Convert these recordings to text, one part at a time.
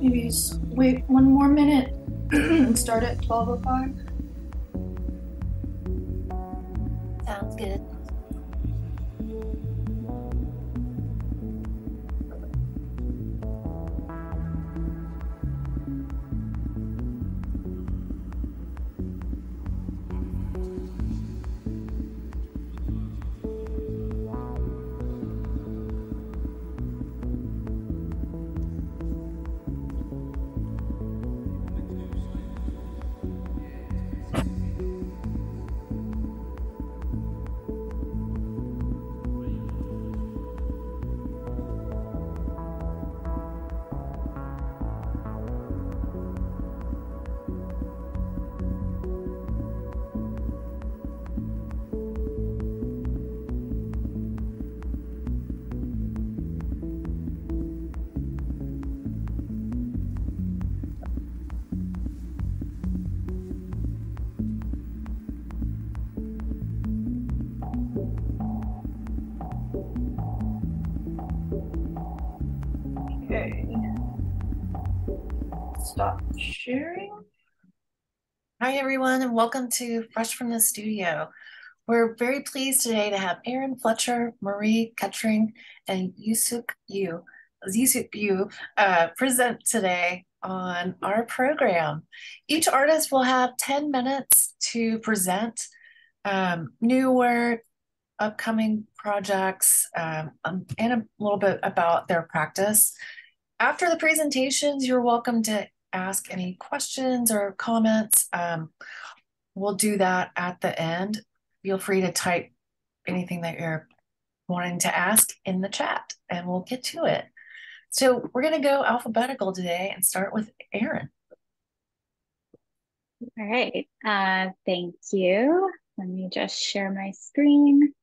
Maybe just wait one more minute and start at 12:05. Sounds good. Okay. Stop sharing. Hi, everyone, and welcome to Fresh from the Studio. We're very pleased today to have Erin Fletcher, Marie Ketring, and Ziesook You present today on our program. Each artist will have 10 minutes to present new work, upcoming projects, and a little bit about their practice. After the presentations, you're welcome to ask any questions or comments. We'll do that at the end. Feel free to type anything that you're wanting to ask in the chat and we'll get to it. So we're going to go alphabetical today and start with Erin. All right, thank you. Let me just share my screen.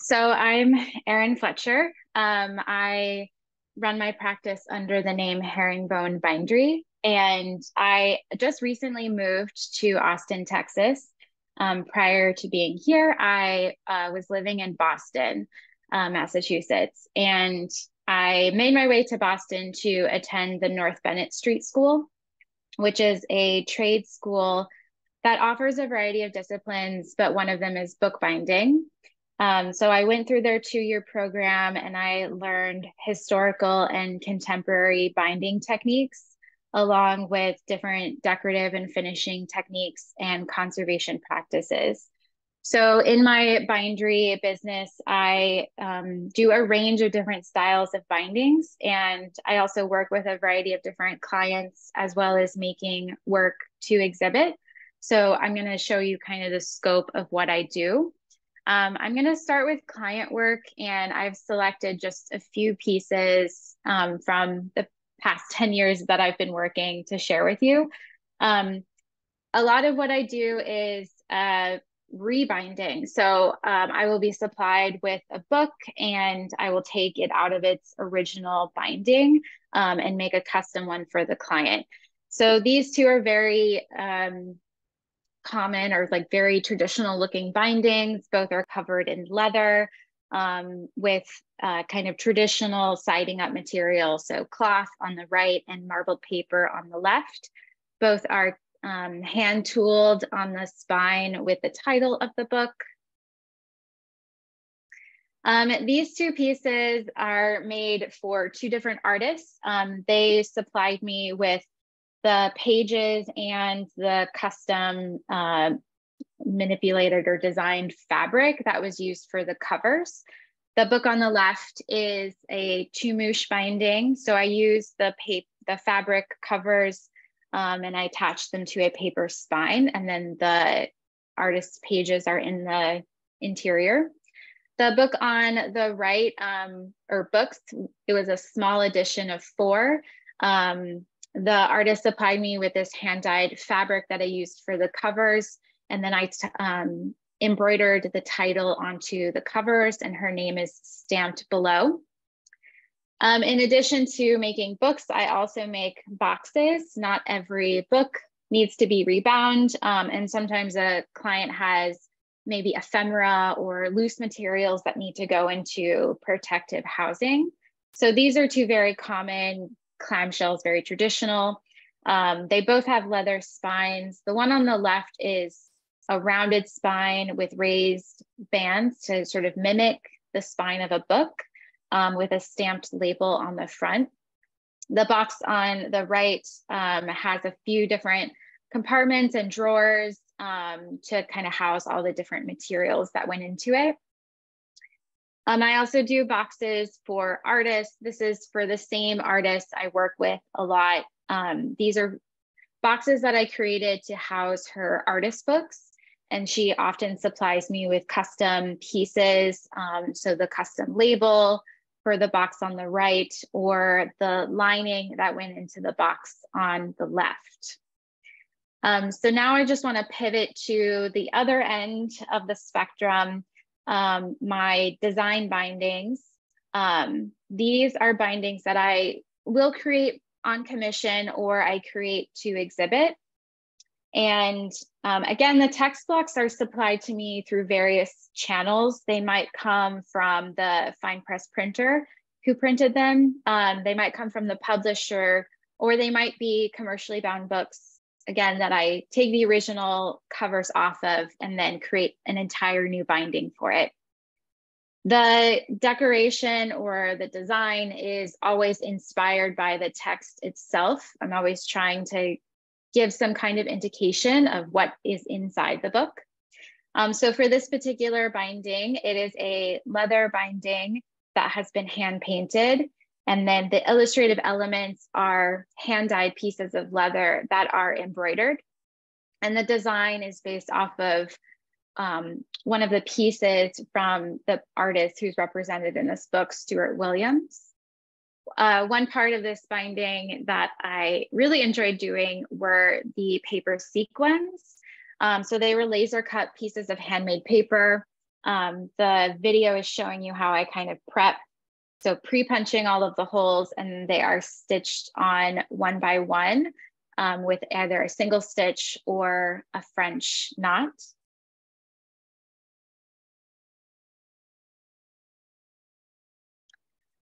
So I'm Erin Fletcher. I run my practice under the name Herringbone Bindery, and I just recently moved to Austin, Texas. Prior to being here, I was living in Boston, Massachusetts, and I made my way to Boston to attend the North Bennett Street School, which is a trade school that offers a variety of disciplines, but one of them is bookbinding. So I went through their 2-year program and I learned historical and contemporary binding techniques, along with different decorative and finishing techniques and conservation practices. So in my bindery business, I do a range of different styles of bindings, and I also work with a variety of different clients, as well as making work to exhibit. So I'm going to show you kind of the scope of what I do. I'm going to start with client work, and I've selected just a few pieces from the past 10 years that I've been working to share with you. A lot of what I do is rebinding. So I will be supplied with a book and I will take it out of its original binding and make a custom one for the client. So these two are very common, or like very traditional looking bindings. Both are covered in leather with kind of traditional siding up material. So cloth on the right and marbled paper on the left. Both are hand tooled on the spine with the title of the book. These two pieces are made for two different artists. They supplied me with the pages and the custom manipulated or designed fabric that was used for the covers. The book on the left is a two-moosh binding. So I used the fabric covers and I attached them to a paper spine, and then the artist's pages are in the interior. The book on the right, or books, it was a small edition of 4. The artist supplied me with this hand-dyed fabric that I used for the covers, and then I embroidered the title onto the covers, and her name is stamped below. In addition to making books, I also make boxes. Not every book needs to be rebound, and sometimes a client has maybe ephemera or loose materials that need to go into protective housing. So these are two very common clamshells, very traditional. They both have leather spines. The one on the left is a rounded spine with raised bands to sort of mimic the spine of a book, with a stamped label on the front. The box on the right has a few different compartments and drawers to kind of house all the different materials that went into it. I also do boxes for artists. This is for the same artist I work with a lot. These are boxes that I created to house her artist books, and she often supplies me with custom pieces. So the custom label for the box on the right, or the lining that went into the box on the left. So now I just want to pivot to the other end of the spectrum, my design bindings. These are bindings that I will create on commission or I create to exhibit. And again, the text blocks are supplied to me through various channels. They might come from the fine press printer who printed them. They might come from the publisher, or they might be commercially bound books, again, that I take the original covers off of and then create an entire new binding for it. The decoration or the design is always inspired by the text itself. I'm always trying to give some kind of indication of what is inside the book. So for this particular binding, it is a leather binding that has been hand painted. And then the illustrative elements are hand-dyed pieces of leather that are embroidered. And the design is based off of one of the pieces from the artist who's represented in this book, Stuart Williams. One part of this binding that I really enjoyed doing were the paper sequins. So they were laser cut pieces of handmade paper. The video is showing you how I kind of prep. So pre-punching all of the holes, and they are stitched on one by one with either a single stitch or a French knot.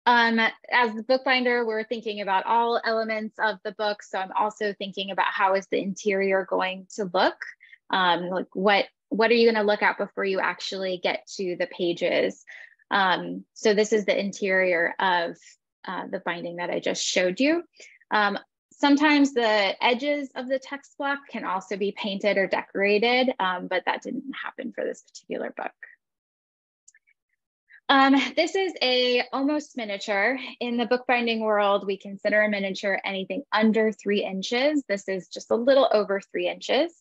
As the bookbinder, we're thinking about all elements of the book. So I'm also thinking about how is the interior going to look? Like what are you going to look at before you actually get to the pages? So this is the interior of the binding that I just showed you. Sometimes the edges of the text block can also be painted or decorated, but that didn't happen for this particular book. This is a almost miniature. In the bookbinding world, we consider a miniature anything under 3 inches. This is just a little over 3 inches,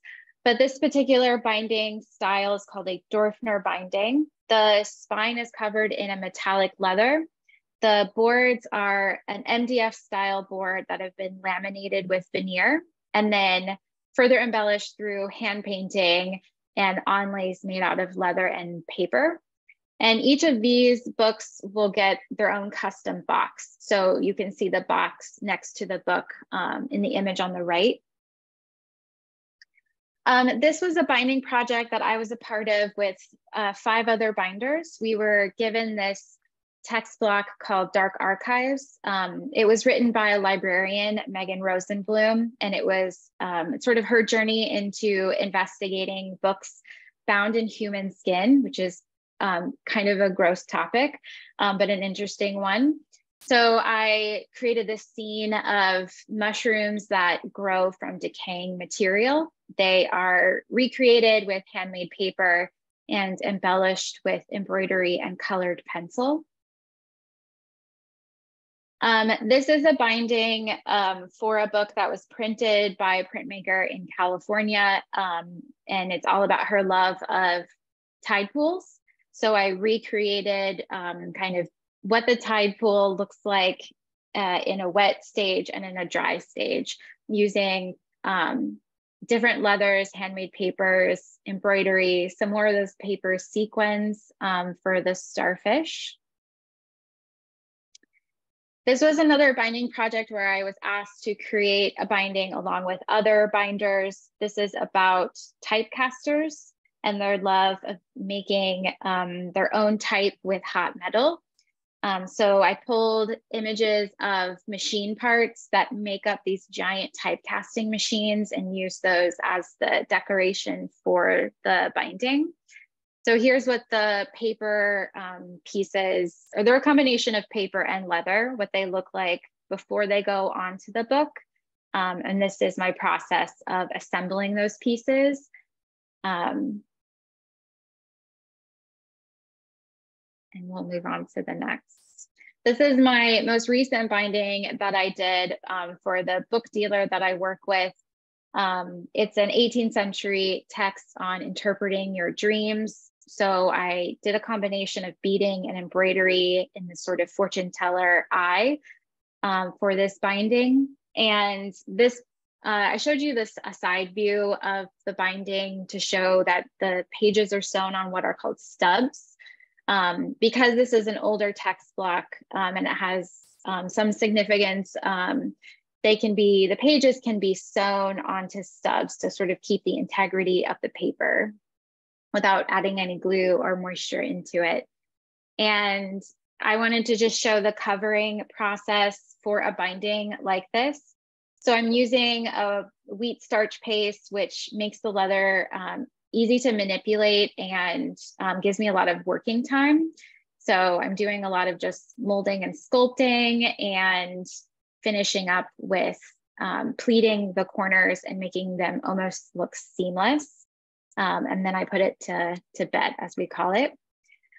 but this particular binding style is called a Dorfner binding. The spine is covered in a metallic leather. The boards are an MDF style board that have been laminated with veneer and then further embellished through hand painting and onlays made out of leather and paper. And each of these books will get their own custom box. So you can see the box next to the book in the image on the right. This was a binding project that I was a part of with 5 other binders. We were given this text block called Dark Archives. It was written by a librarian, Megan Rosenblum, and it was sort of her journey into investigating books found in human skin, which is kind of a gross topic, but an interesting one. So I created this scene of mushrooms that grow from decaying material. They are recreated with handmade paper and embellished with embroidery and colored pencil. This is a binding for a book that was printed by a printmaker in California, and it's all about her love of tide pools. So I recreated kind of what the tide pool looks like in a wet stage and in a dry stage, using different leathers, handmade papers, embroidery, some more of those paper sequins for the starfish. This was another binding project where I was asked to create a binding along with other binders. This is about typecasters and their love of making their own type with hot metal. So I pulled images of machine parts that make up these giant typecasting machines and use those as the decoration for the binding. So here's what the paper pieces, or they're a combination of paper and leather, what they look like before they go onto the book. And this is my process of assembling those pieces. And we'll move on to the next. This is my most recent binding that I did for the book dealer that I work with. It's an 18th century text on interpreting your dreams. So I did a combination of beading and embroidery in this sort of fortune teller eye for this binding. And this, I showed you this a side view of the binding to show that the pages are sewn on what are called stubs. Because this is an older text block and it has some significance, the pages can be sewn onto stubs to sort of keep the integrity of the paper without adding any glue or moisture into it. And I wanted to just show the covering process for a binding like this. So I'm using a wheat starch paste, which makes the leather easy to manipulate and gives me a lot of working time. So I'm doing a lot of just molding and sculpting and finishing up with pleating the corners and making them almost look seamless. And then I put it to bed, as we call it.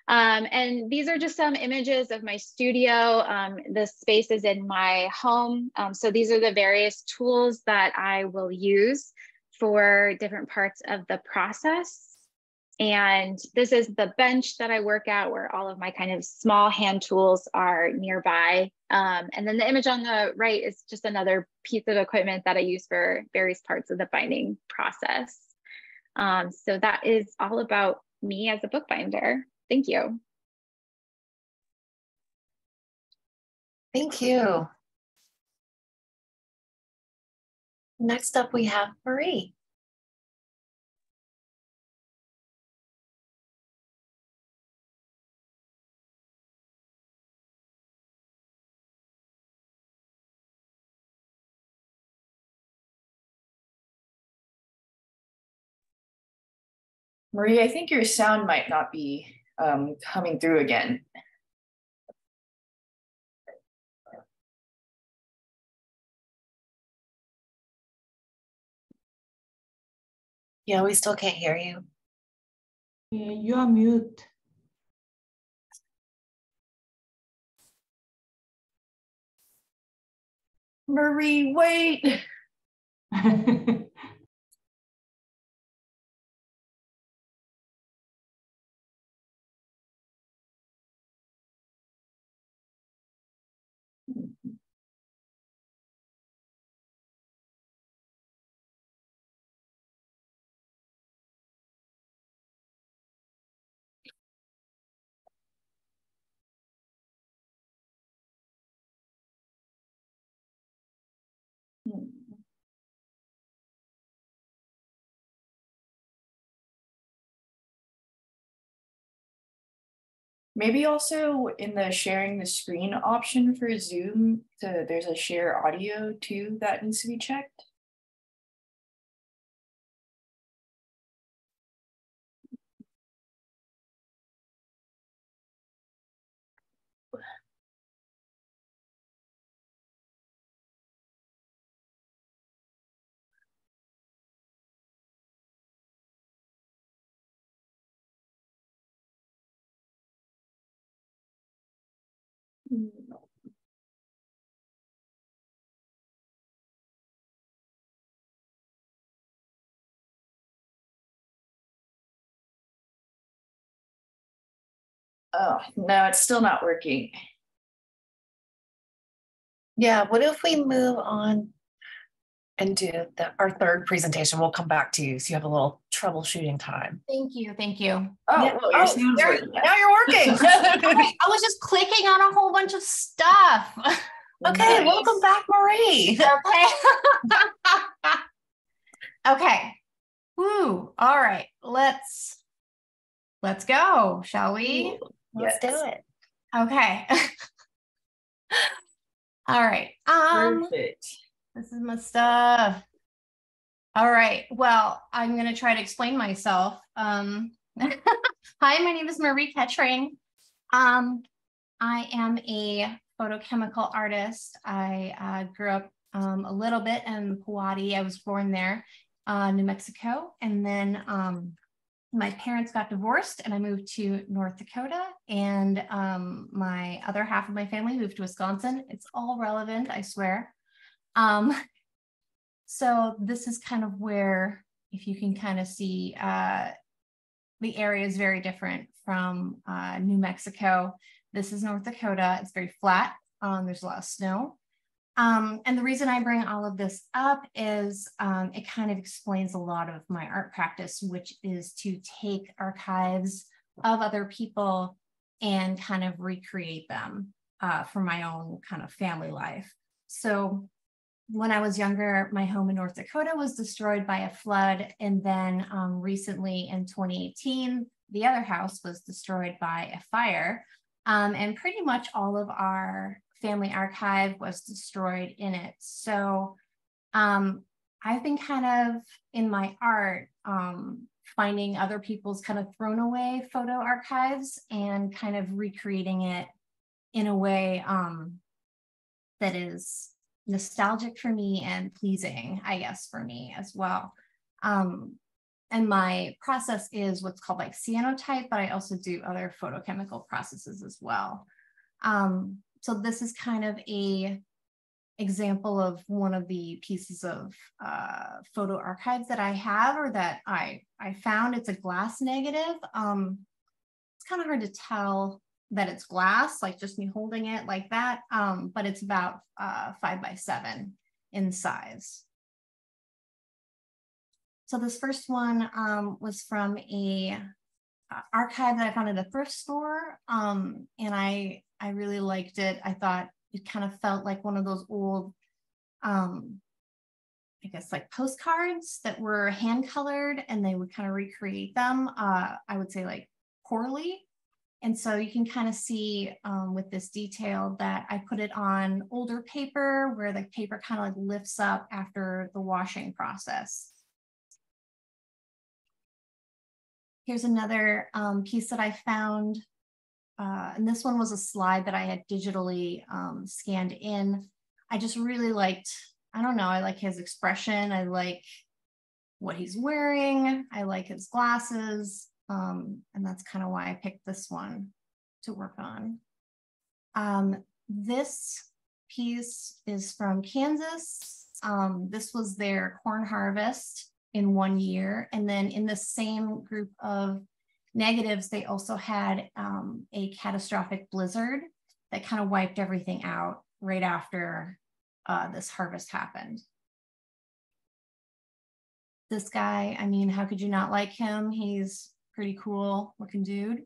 And these are just some images of my studio. The space is in my home. So these are the various tools that I will use for different parts of the process. And this is the bench that I work at, where all of my kind of small hand tools are nearby. And then the image on the right is just another piece of equipment that I use for various parts of the binding process. So that is all about me as a bookbinder. Thank you. Thank you. Next up, we have Marie. Marie, I think your sound might not be coming through again. Yeah, we still can't hear you. You are mute. Marie, wait. Maybe also in the sharing the screen option for Zoom, there's a share audio too that needs to be checked. Oh, no, it's still not working. Yeah, what if we move on and do our third presentation? We'll come back to you so you have a little troubleshooting time. Thank you. Thank you. Oh, Yeah. well, your sound's working. Now you're working. I was just clicking on a whole bunch of stuff. Okay, Nice. welcome back, Marie. Okay. Okay. Woo. All right. Let's go, shall we? Let's do it. Okay. All right. Perfect. This is my stuff. All right. Well, I'm going to try to explain myself. Hi, my name is Marie Ketring. I am a photochemical artist. I grew up a little bit in Pewaukee. I was born there, New Mexico. And then my parents got divorced and I moved to North Dakota. And my other half of my family moved to Wisconsin. It's all relevant, I swear. So this is kind of where, if you can kind of see, the area is very different from New Mexico. This is North Dakota. It's very flat. There's a lot of snow. And the reason I bring all of this up is it kind of explains a lot of my art practice, which is to take archives of other people and kind of recreate them for my own kind of family life. So when I was younger, my home in North Dakota was destroyed by a flood. And then recently in 2018, the other house was destroyed by a fire. And pretty much all of our family archive was destroyed in it. So I've been kind of in my art finding other people's kind of thrown away photo archives and kind of recreating it in a way that is nostalgic for me and pleasing, I guess, for me as well. And my process is what's called like cyanotype, but I also do other photochemical processes as well. So this is kind of a example of one of the pieces of photo archives that I have or that I found. It's a glass negative. It's kind of hard to tell that it's glass, like just me holding it like that, but it's about 5x7 in size. So this first one was from a archive that I found at a thrift store, and I really liked it. I thought it kind of felt like one of those old, I guess like postcards that were hand colored, and they would kind of recreate them. I would say like poorly. And so you can kind of see with this detail that I put it on older paper where the paper kind of like lifts up after the washing process. Here's another piece that I found. And this one was a slide that I had digitally scanned in. I just really liked, I don't know, I like his expression. I like what he's wearing. I like his glasses. And that's kind of why I picked this one to work on. This piece is from Kansas. This was their corn harvest in 1 year. And then in the same group of negatives, they also had a catastrophic blizzard that kind of wiped everything out right after this harvest happened. This guy, I mean, how could you not like him? He's pretty cool looking dude.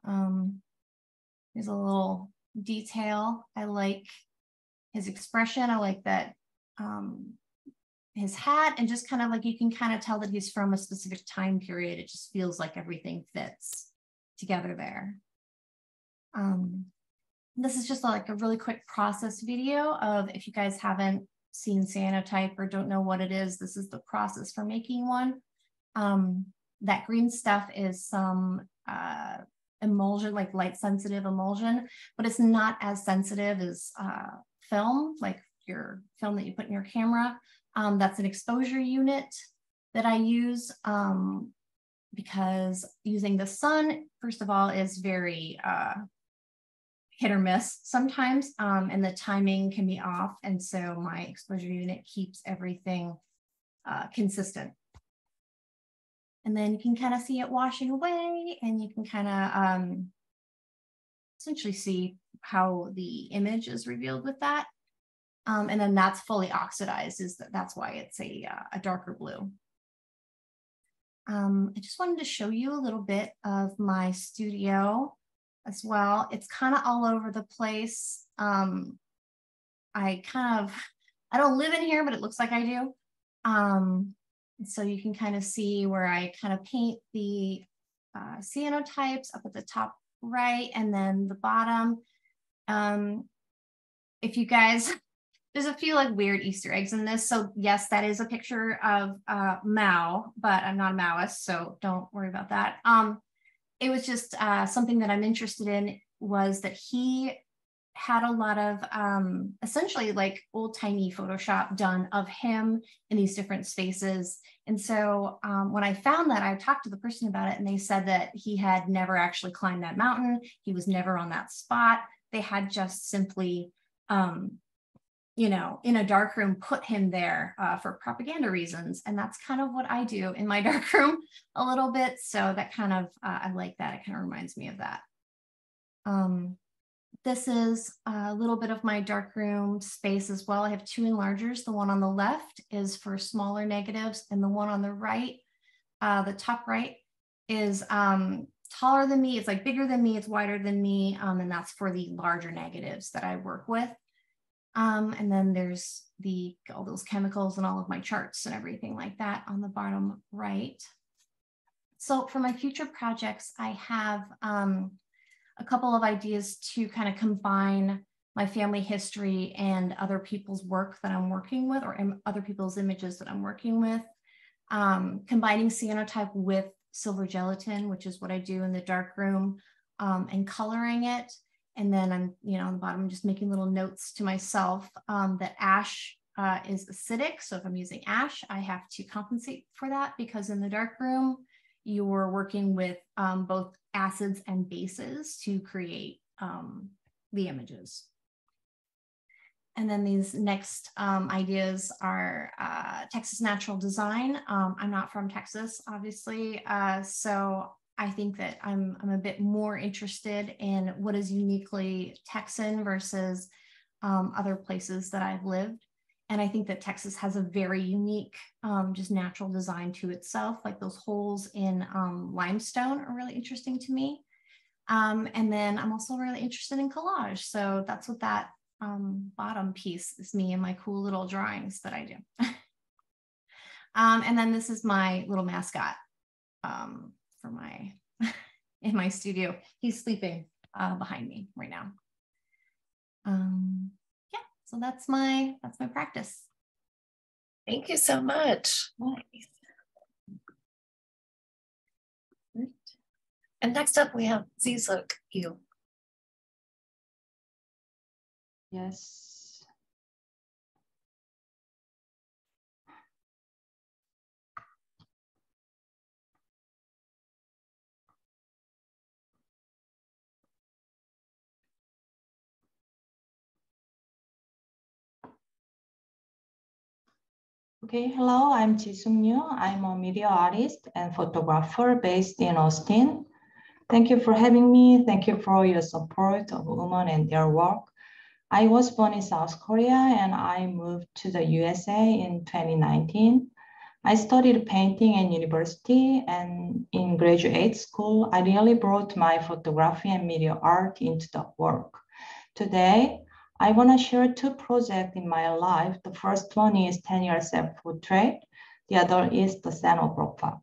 There's a little detail. I like his expression. I like that his hat, and just kind of like you can kind of tell that he's from a specific time period. It just feels like everything fits together there. This is just like a really quick process video of, if you guys haven't seen cyanotype or don't know what it is, this is the process for making one. That green stuff is some emulsion, like light sensitive emulsion, but it's not as sensitive as film, like your film that you put in your camera. That's an exposure unit that I use because using the sun, first of all, is very hit or miss sometimes, and the timing can be off. And so my exposure unit keeps everything consistent. And then you can kind of see it washing away, and you can kind of essentially see how the image is revealed with that. And then that's fully oxidized, that's why it's a darker blue. I just wanted to show you a little bit of my studio as well. It's kind of all over the place. I don't live in here, but it looks like I do. So you can kind of see where I kind of paint the cyanotypes up at the top right, and then the bottom. If you guys, there's a few like weird Easter eggs in this. So yes, that is a picture of Mao, but I'm not a Maoist, so don't worry about that. It was just something that I'm interested in, was that he had a lot of essentially like old timey Photoshop done of him in these different spaces. And so when I found that, I talked to the person about it, and they said that he had never actually climbed that mountain. He was never on that spot. They had just simply, you know, in a darkroom, put him there for propaganda reasons. And that's kind of what I do in my darkroom a little bit. So that kind of, I like that. It kind of reminds me of that. This is a little bit of my darkroom space as well. I have two enlargers. The one on the left is for smaller negatives, and the one on the right, the top right, is taller than me. It's like bigger than me, it's wider than me, and that's for the larger negatives that I work with. And then there's all those chemicals and all of my charts and everything like that on the bottom right. So for my future projects, I have a couple of ideas to kind of combine my family history and other people's work that I'm working with, or other people's images that I'm working with. Combining cyanotype with silver gelatin, which is what I do in the darkroom, and coloring it. And then I'm, you know, on the bottom, just making little notes to myself that ash is acidic. So if I'm using ash, I have to compensate for that, because in the darkroom, you're working with both acids and bases to create the images. And then these next ideas are Texas natural design. I'm not from Texas, obviously, so I think that I'm a bit more interested in what is uniquely Texan versus other places that I've lived. And I think that Texas has a very unique, just natural design to itself. Like those holes in limestone are really interesting to me. And then I'm also really interested in collage. So that's what that bottom piece is, me and my cool little drawings that I do. And then this is my little mascot for my, in my studio. He's sleeping behind me right now. So that's my practice. Thank you so much. Nice. And next up, we have Ziesook You. Yes. Okay, hello, I'm Ziesook You. I'm a media artist and photographer based in Austin. Thank you for having me. Thank you for your support of women and their work. I was born in South Korea and I moved to the USA in 2019. I studied painting in university, and in graduate school, I really brought my photography and media art into the work. Today, I want to share two projects in my life. The first one is 10-year self-portrait. The other is the Xenopropha.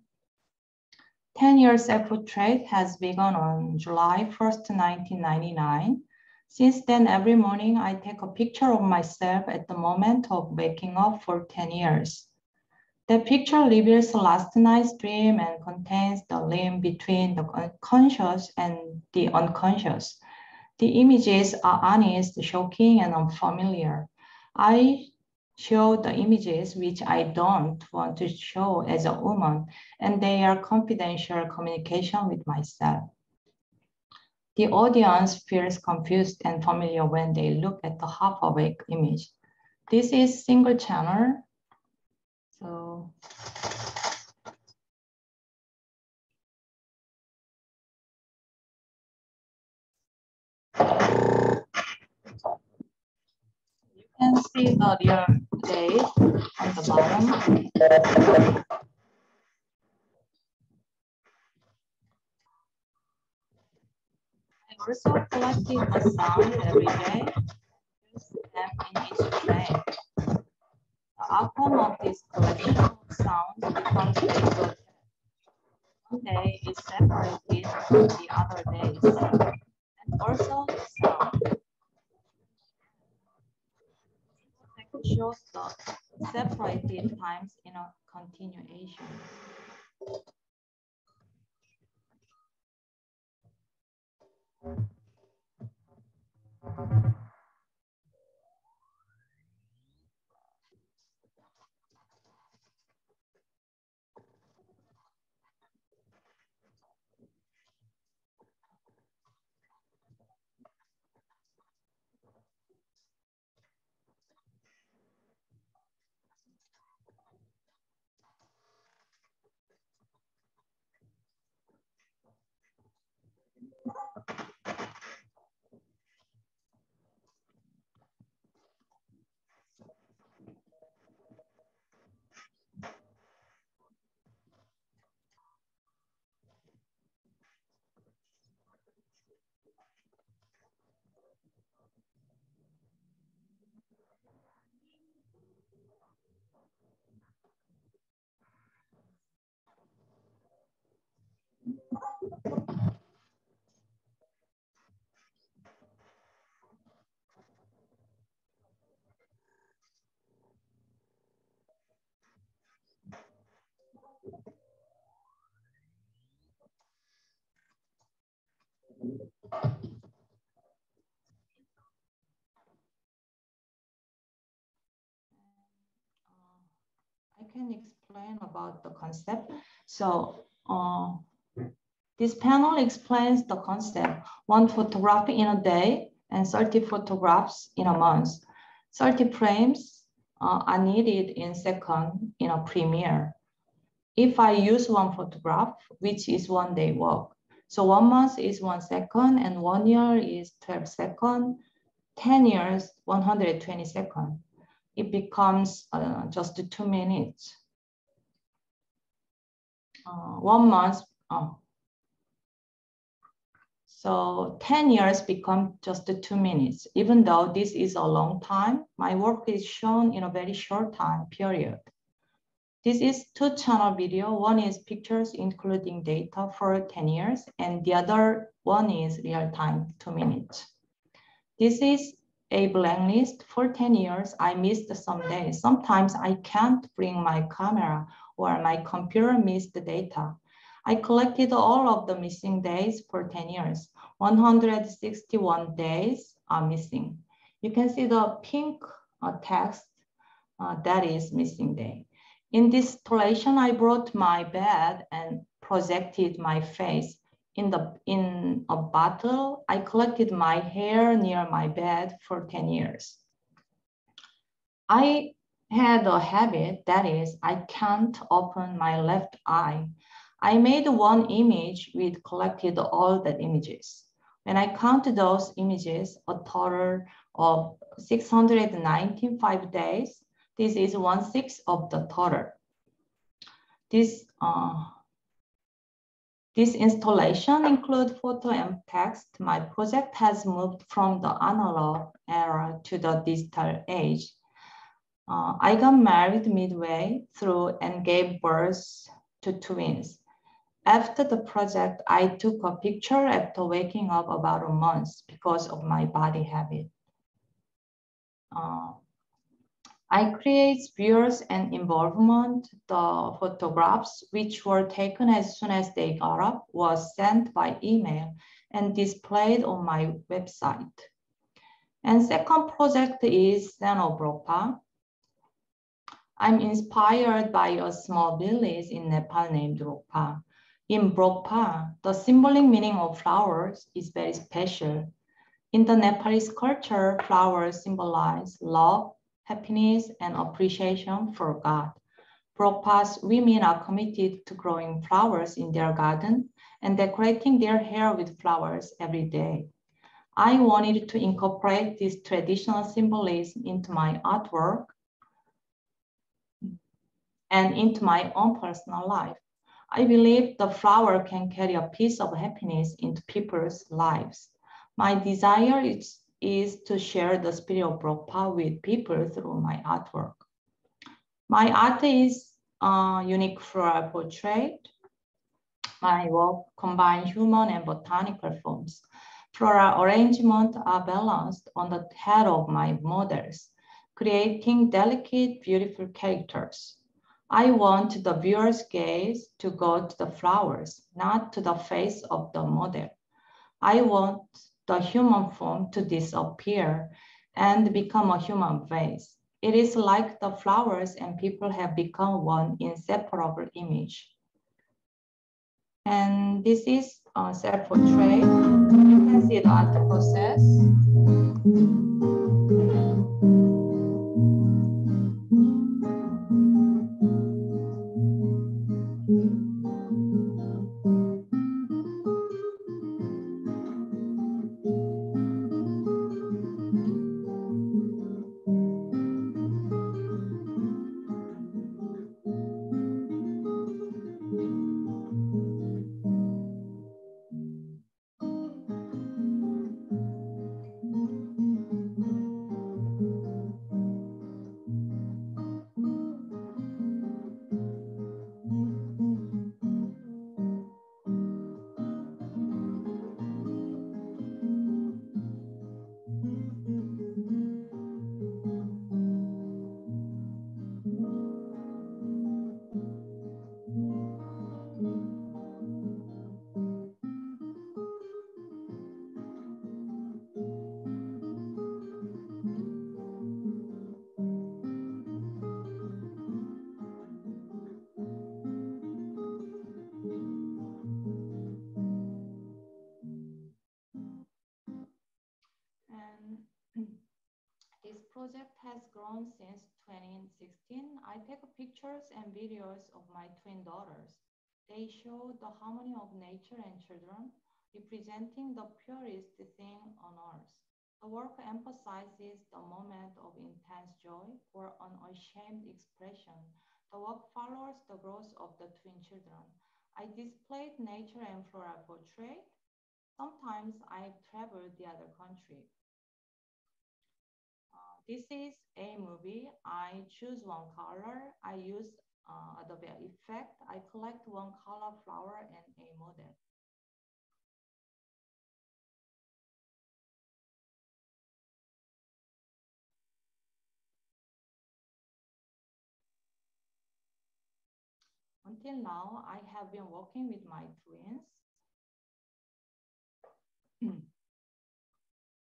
10-year self-portrait has begun on July 1st, 1999. Since then, every morning I take a picture of myself at the moment of waking up for 10 years. The picture reveals last night's dream and contains the link between the conscious and the unconscious. The images are honest, shocking, and unfamiliar. I show the images which I don't want to show as a woman, and they are confidential communication with myself. The audience feels confused and familiar when they look at the half-awake image. This is single channel. So you can see the real date on the bottom. I also collected a sound every day, use them in each frame. The outcome of this collection of sounds becomes visual. One day is separated from the other days, and also the sound. It shows the separated times in a continuation. I can explain about the concept. So this panel explains the concept: 1 photograph in a day and 30 photographs in a month. 30 frames are needed in second in a Premiere. If I use 1 photograph, which is 1 day work. So 1 month is 1 second and 1 year is 12 seconds, 10 years, 120 seconds. It becomes just 2 minutes. 1 month, so 10 years become just 2 minutes. Even though this is a long time, my work is shown in a very short time period. This is 2-channel video. One is pictures including data for 10 years, and the other one is real time, 2 minutes. This is a blank list. For 10 years, I missed some days. Sometimes I can't bring my camera or my computer missed the data. I collected all of the missing days for 10 years. 161 days are missing. You can see the pink text that is missing day. In this installation, I brought my bed and projected my face. In a bottle, I collected my hair near my bed for 10 years. I had a habit, that is, I can't open my left eye. I made 1 image with collected all the images. When I count those images, a total of 695 days, this is 1/6 of the total. This installation includes photo and text. My project has moved from the analog era to the digital age. I got married midway through and gave birth to twins. After the project, I took a picture after waking up about a month because of my body habit. I create viewers and involvement. The photographs, which were taken as soon as they got up, was sent by email and displayed on my website. And second project is Senobropa. I'm inspired by a small village in Nepal named Ropa. In Bropa, the symbolic meaning of flowers is very special. In the Nepalese culture, flowers symbolize love, happiness, and appreciation for God. Bropa's women are committed to growing flowers in their garden and decorating their hair with flowers every day. I wanted to incorporate this traditional symbolism into my artwork and into my own personal life. I believe the flower can carry a piece of happiness into people's lives. My desire is to share the spirit of Bropa with people through my artwork. My art is a unique floral portrait. My work combines human and botanical forms. Floral arrangements are balanced on the head of my models, creating delicate, beautiful characters. I want the viewer's gaze to go to the flowers, not to the face of the model. I want the human form to disappear and become a human face. It is like the flowers and people have become one inseparable image. And this is a self-portrait. You can see the art process. This project has grown since 2016. I take pictures and videos of my twin daughters. They show the harmony of nature and children, representing the purest thing on earth. The work emphasizes the moment of intense joy or unashamed expression. The work follows the growth of the twin children. I displayed nature and floral portrait. Sometimes I've traveled the other country. This is a movie. I choose one color. I use Adobe Effect. I collect one color flower and a model. Until now, I have been working with my twins.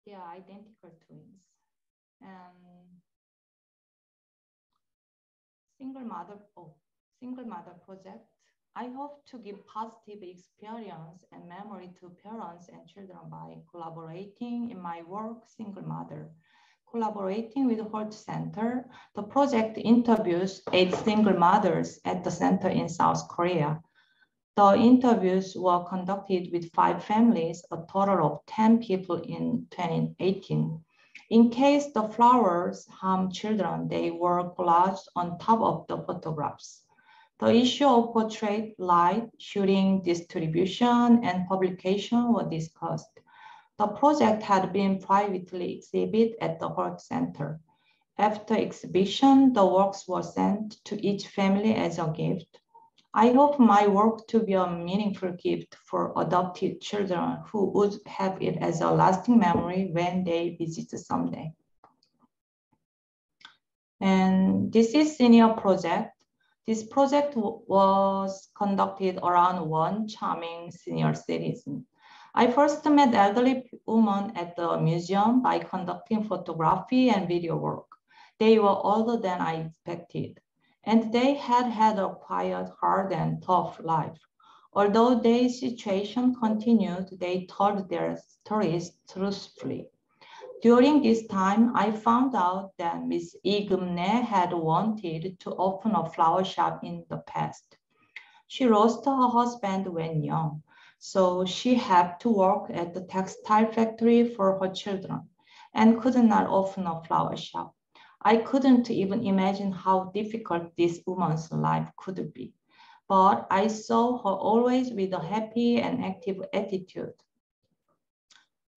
They are identical twins. And single mother project. I hope to give positive experience and memory to parents and children by collaborating in my work, single mother. Collaborating with Heart Center, the project interviews 8 single mothers at the center in South Korea. The interviews were conducted with 5 families, a total of 10 people in 2018. In case the flowers harm children, they were collaged on top of the photographs. The issue of portrait, light, shooting, distribution, and publication were discussed. The project had been privately exhibited at the Heart Center. After exhibition, the works were sent to each family as a gift. I hope my work to be a meaningful gift for adopted children who would have it as a lasting memory when they visit someday. And this is senior project. This project was conducted around one charming senior citizen. I first met elderly women at the museum by conducting photography and video work. They were older than I expected, and they had had a quiet, hard, and tough life. Although their situation continued, they told their stories truthfully. During this time, I found out that Miss Igumne had wanted to open a flower shop in the past. She lost her husband when young, so she had to work at the textile factory for her children and could not open a flower shop. I couldn't even imagine how difficult this woman's life could be, but I saw her always with a happy and active attitude.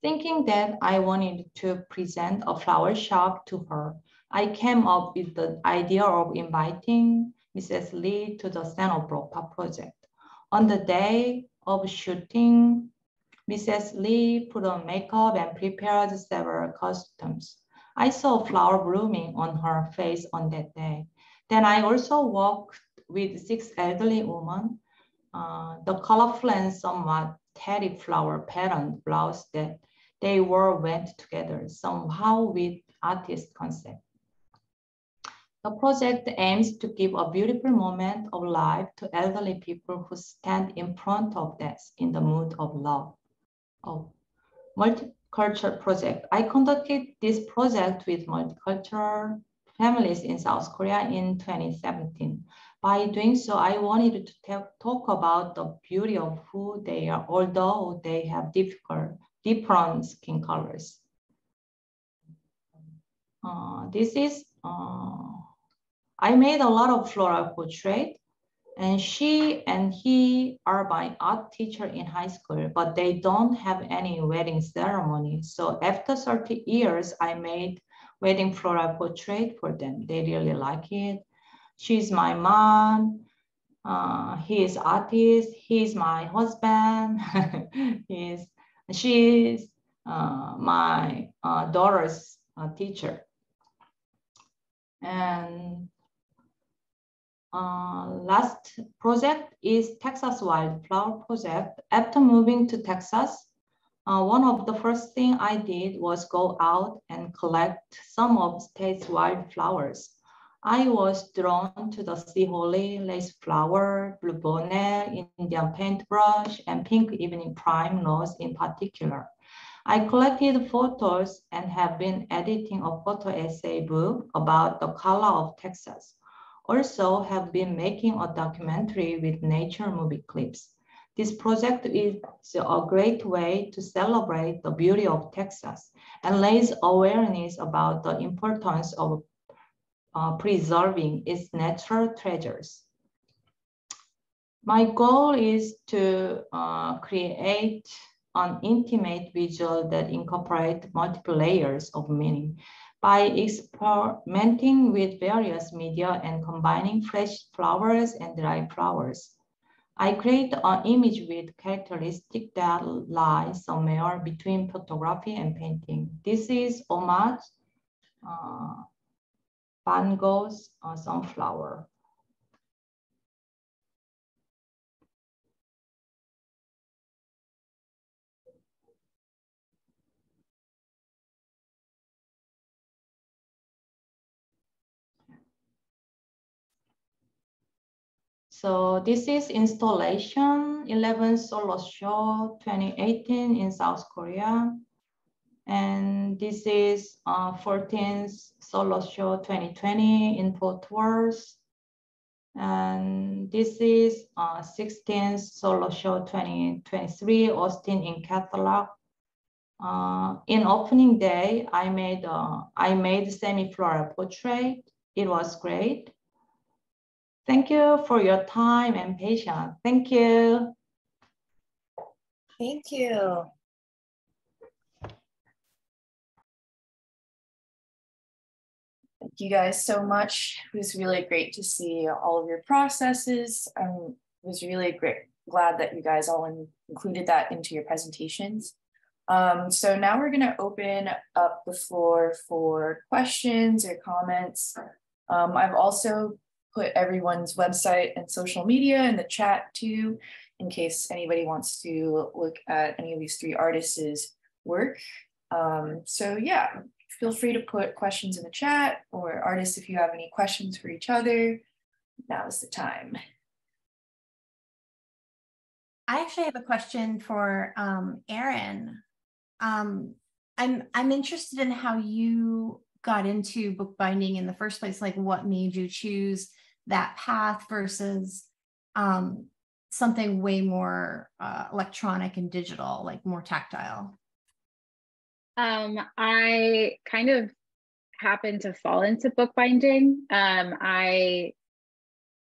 Thinking that I wanted to present a flower shop to her, I came up with the idea of inviting Mrs. Lee to the Cenobroca project. On the day of shooting, Mrs. Lee put on makeup and prepared several costumes. I saw a flower blooming on her face on that day. Then I also walked with 6 elderly women. The colorful and somewhat tatty flower patterned blouse that they wore went together somehow with artist concept. The project aims to give a beautiful moment of life to elderly people who stand in front of death in the mood of love. Oh, multicultural project. I conducted this project with multicultural families in South Korea in 2017. By doing so, I wanted to talk about the beauty of who they are, although they have different skin colors. I made a lot of floral portrait, and she and he are my art teacher in high school, but they don't have any wedding ceremony. So after 30 years, I made wedding floral portrait for them. They really like it. She's my mom. He is artist. He's my husband. She's my daughter's teacher. And last project is Texas Wildflower Project. After moving to Texas, one of the first things I did was go out and collect some of state's wildflowers. I was drawn to the sea holly, lace flower, blue bonnet, Indian paintbrush, and pink evening prime rose in particular. I collected photos and have been editing a photo essay book about the color of Texas. Also have been making a documentary with nature movie clips. This project is a great way to celebrate the beauty of Texas and raise awareness about the importance of preserving its natural treasures. My goal is to create an intimate visual that incorporates multiple layers of meaning. By experimenting with various media and combining fresh flowers and dry flowers, I create an image with characteristics that lie somewhere between photography and painting. This is homage Van Gogh's sunflower. So this is installation 11 Solo Show 2018 in South Korea. And this is 14th Solo Show 2020 in Fort Worth. And this is 16th Solo Show 2023 Austin in Cadillac. In opening day, I made semi-floral portrait. It was great. Thank you for your time and patience. Thank you. Thank you. Thank you guys so much. It was really great to see all of your processes. I'm was really glad that you guys all included that into your presentations. So now we're going to open up the floor for questions or comments. I've also put everyone's website and social media in the chat too, in case anybody wants to look at any of these three artists' work. So yeah, feel free to put questions in the chat, or artists, if you have any questions for each other, now is the time. I actually have a question for Erin. I'm interested in how you got into bookbinding in the first place, like what made you choose that path versus something way more electronic and digital, like more tactile. I kind of happened to fall into bookbinding. I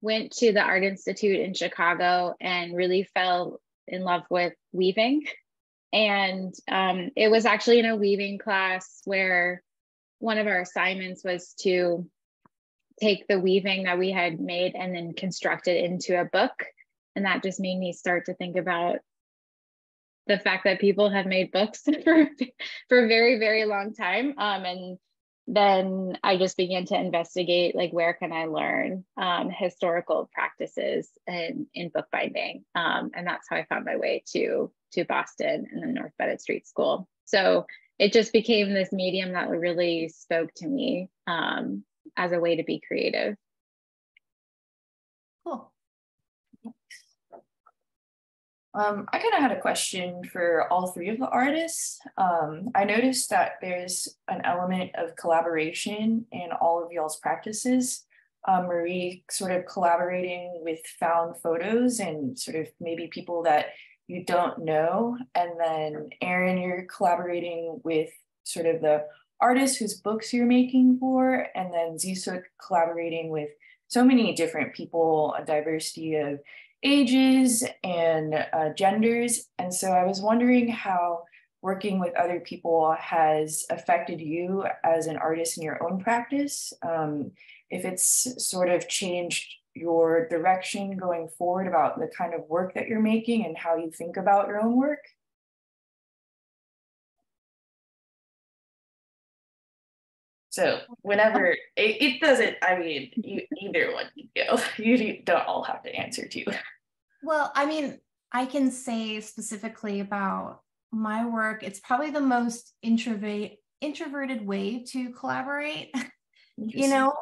went to the Art Institute in Chicago and really fell in love with weaving. And it was actually in a weaving class where one of our assignments was to take the weaving that we had made and then construct it into a book. And that just made me start to think about the fact that people have made books for a very, very long time. And then I just began to investigate, like, where can I learn historical practices in bookbinding? And that's how I found my way to Boston and the North Bennett Street School. So it just became this medium that really spoke to me as a way to be creative. Cool. I kind of had a question for all three of the artists. I noticed that there's an element of collaboration in all of y'all's practices. Marie sort of collaborating with found photos and sort of maybe people that you don't know. And then Erin, you're collaborating with sort of the artists whose books you're making for. And then Ziesook collaborating with so many different people, a diversity of ages and genders. And so I was wondering how working with other people has affected you as an artist in your own practice, if it's sort of changed your direction going forward about the kind of work that you're making and how you think about your own work. So whenever it doesn't, I mean, either one can go. You don't all have to answer too. Well, I mean, I can say specifically about my work, it's probably the most introverted way to collaborate. You know,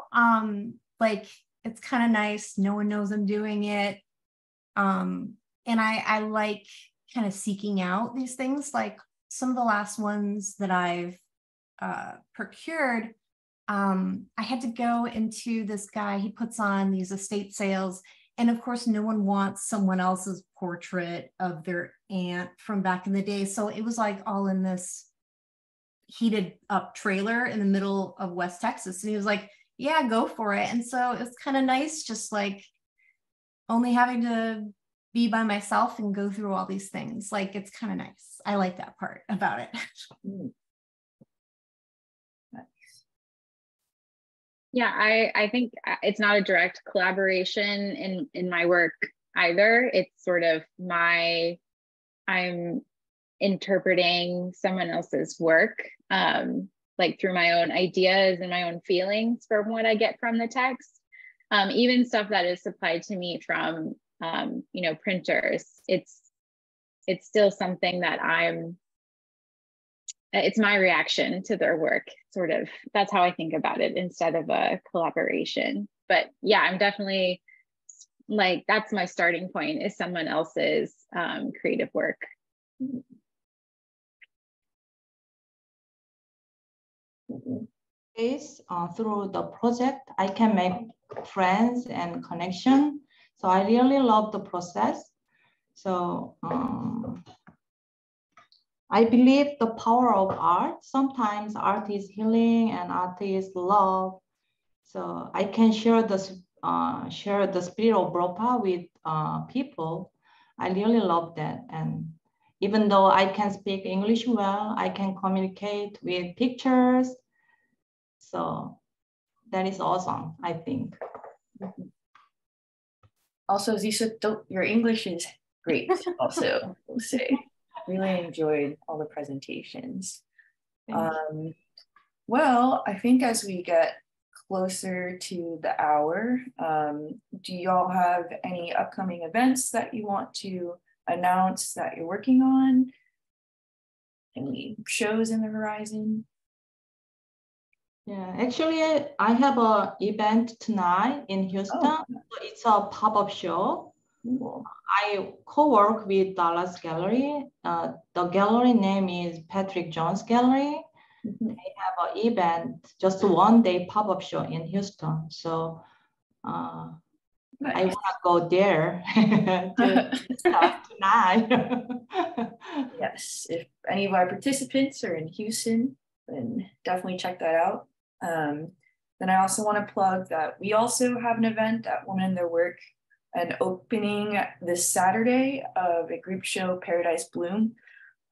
like, it's kind of nice. No one knows I'm doing it. And I like kind of seeking out these things. Like some of the last ones that I've procured, I had to go into this guy, he puts on these estate sales. And of course, no one wants someone else's portrait of their aunt from back in the day. So it was like all in this heated up trailer in the middle of West Texas. And he was like, yeah, go for it. And so it's kind of nice, just like only having to be by myself and go through all these things. Like, it's kind of nice. I like that part about it. Yeah, I think it's not a direct collaboration in my work either. It's sort of I'm interpreting someone else's work, like through my own ideas and my own feelings from what I get from the text. Even stuff that is supplied to me from, printers, it's still something that it's my reaction to their work, sort of. That's how I think about it instead of a collaboration. But yeah, I'm definitely like, that's my starting point, is someone else's creative work. Through the project, I can make friends and connection. So I really love the process. So I believe the power of art. Sometimes art is healing and art is love. So I can share the spirit of Bropa with people. I really love that. And even though I can speak English well, I can communicate with pictures. So that is awesome, I think. Also, Ziesook, your English is great. Also, we'll say, really enjoyed all the presentations. Well, I think as we get closer to the hour, do y'all have any upcoming events that you want to announce that you're working on? Any shows in the horizon? Yeah, actually, I have an event tonight in Houston. Oh. It's a pop-up show. Cool. I co-work with Dallas Gallery. The gallery name is Patrick Jones Gallery. Mm-hmm. They have an event, just one day pop-up show in Houston. So Nice. I want to go there to start tonight. Yes, if any of our participants are in Houston, then definitely check that out. Then I also want to plug that we also have an event at Women in Their Work, an opening this Saturday of a group show, Paradise Bloom.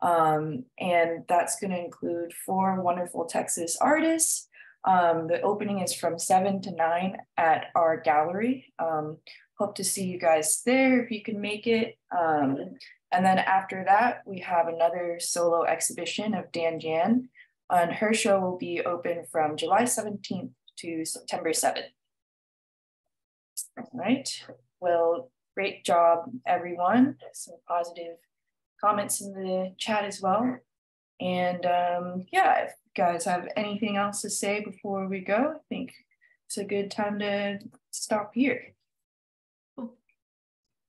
And that's going to include 4 wonderful Texas artists. The opening is from 7 to 9 at our gallery. Hope to see you guys there if you can make it. And then after that, we have another solo exhibition of Dan Jan. And her show will be open from July 17th to September 7th. All right. Well, great job, everyone. Some positive comments in the chat as well. And yeah, if you guys have anything else to say before we go, I think it's a good time to stop here.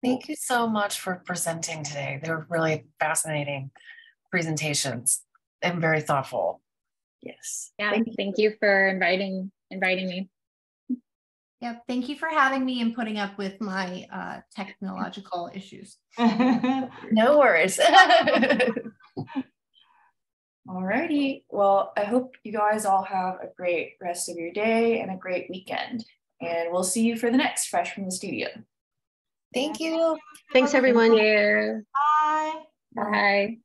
Thank you so much for presenting today. They were really fascinating presentations and very thoughtful. Yes. Yeah, thank you for inviting me. Yep. Thank you for having me and putting up with my technological issues. No worries. Alrighty. Well, I hope you guys all have a great rest of your day and a great weekend. And we'll see you for the next Fresh from the Studio. Thank you. Thanks, everyone. Thank you. Bye. Bye.